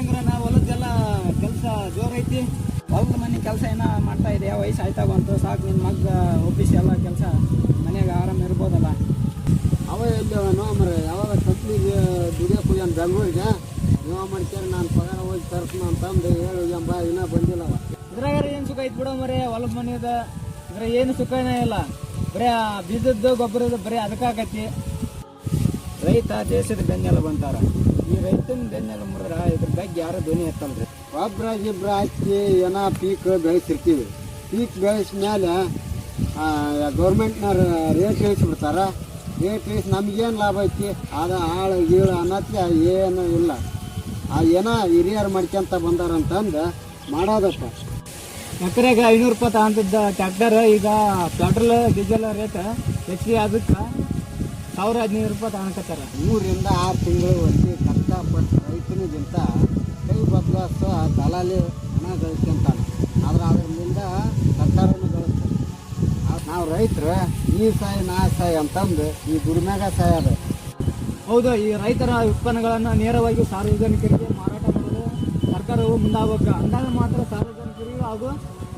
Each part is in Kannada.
ಶಂಕರಣ್ಣ, ಹೊಲದ್ದೆಲ್ಲ ಕೆಲಸ ಜೋರೈತಿ. ಹೊಲದ ಮನೆ ಕೆಲಸ ಏನೋ ಮಾಡ್ತಾ ಇದೆ, ವಯಸ್ಸು ಆಯ್ತಾ ಬಂತು, ಸಾಕು ನಿನ್ನ ಮಗ ಆಫೀಸ್ ಎಲ್ಲ ಕೆಲಸ ಮನೆಯಾಗ ಆರಾಮ ಇರ್ಬೋದಲ್ಲ. ಅವ ಎಲ್ಲಿ ಮರೆ ಯಾವಾಗ ಕಂಪ್ನಿಗೆ ದುಡಿಯೋಕೆ ಹೋಗ್ಯಾನ ಬೆಂಗಳೂರಿಗೆ. ನೀವು ಮಾಡ್ಕ್ಯಾರ ನಾನು ಪಗಾರ ಹೋಗಿ ತರ್ತೀನಿ ಅಂತಂದು ಹೇಳಿ ಎಂಬ ಇನ್ನೂ ಬಂದಿಲ್ಲವ. ಇದ್ರಾಗ ಏನು ಸುಖ ಐತಿ ಬಿಡೋ ಮರೆ, ಹೊಲದ ಮನೆಯದ ಇದ್ರ ಏನು ಸುಖನೇ ಇಲ್ಲ. ಬರೀ ಬೀಜದ್ದು ಗೊಬ್ಬರದ ಬರೀ ಅದಕ್ಕಾಗತಿ. ರೈತ ದೇಶದ ಬೆನ್ನೆಲುಬು ಅಂತಾರ. ಈ ರೈತನ ಬೆನ್ನೆಲುಬು ಮುರಿದ್ರ ಇದ್ರ ಬಗ್ಗೆ ಯಾರು ಧ್ವನಿ ಎತ್ತಲ್ರಿ. ಗೊಬ್ಬರ ಗಿಬ್ಬರ ಹಾಕಿ ಏನೋ ಪೀಕ್ ಬೆಳೆಸಿರ್ತೀವಿ. ಪೀಕ್ ಬೆಳೆಸ ಮೇಲೆ ಗೌರ್ಮೆಂಟ್ನವ್ರು ರೇಟ್ ಇಳಿಸ್ಬಿಡ್ತಾರೆ. ರೇಟ್ ಇಳಿಸಿ ನಮಗೇನು ಲಾಭ ಐತಿ? ಅದು ಆಳು ಗೀಳು ಅನ್ನೋಕ್ಕೆ ಏನೂ ಇಲ್ಲ. ಏನೋ ಹಿರಿಯರು ಮಾಡ್ಕೊಂತ ಬಂದಾರಂತಂದು ಮಾಡೋದಪ್ಪ. ಎಕರೆಗೆ 500 ರೂಪಾಯಿ ತಗೊಂತಿದ್ದ ಟ್ರ್ಯಾಕ್ಟರ್ ಈಗ ಪೆಟ್ರೋಲ್ ಡೀಸೆಲ್ ರೇಟ್ ಹೆಚ್ಚಿಗೆ ಅದಕ್ಕೆ 1500 ರೂಪಾಯಿ ತಗೊಳಕತ್ತಾರ. 3 ರಿಂದ 6 ತಿಂಗಳವರೆಗೆ ಕಷ್ಟಪಟ್ಟು ರೈತನಿಗಿಂತ ಕೈ ಬದಲಾಯಿಸೋ ದಲಾಲಿ ಹಣ ಗಳಿಸ್ಕೊಂತಾನೆ. ಆದ್ರೆ ಅದರಿಂದ ಸರ್ಕಾರನೂ ಗಳಿಸ್ತದೆ. ನಾವು ರೈತರು ಈ ಸಾಯ ನಾ ಸಾಯ ಅಂತಂದು ಈ ದುಡಿಮೆಗ ಸಾಯ ಅದ. ಹೌದು, ಈ ರೈತರ ಉತ್ಪನ್ನಗಳನ್ನು ನೇರವಾಗಿ ಸಾರ್ವಜನಿಕರಿಗೆ ಮಾರಾಟ ಮಾಡಲು ಸರ್ಕಾರವು ಮುಂದಾಗಬೇಕು. ಅಂದಾಗ ಮಾತ್ರ ಸಾರ್ವಜನಿಕರಿಗೂ ಹಾಗೂ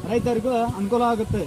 ರೈತರಿಗೂ ಅನುಕೂಲ ಆಗುತ್ತೆ.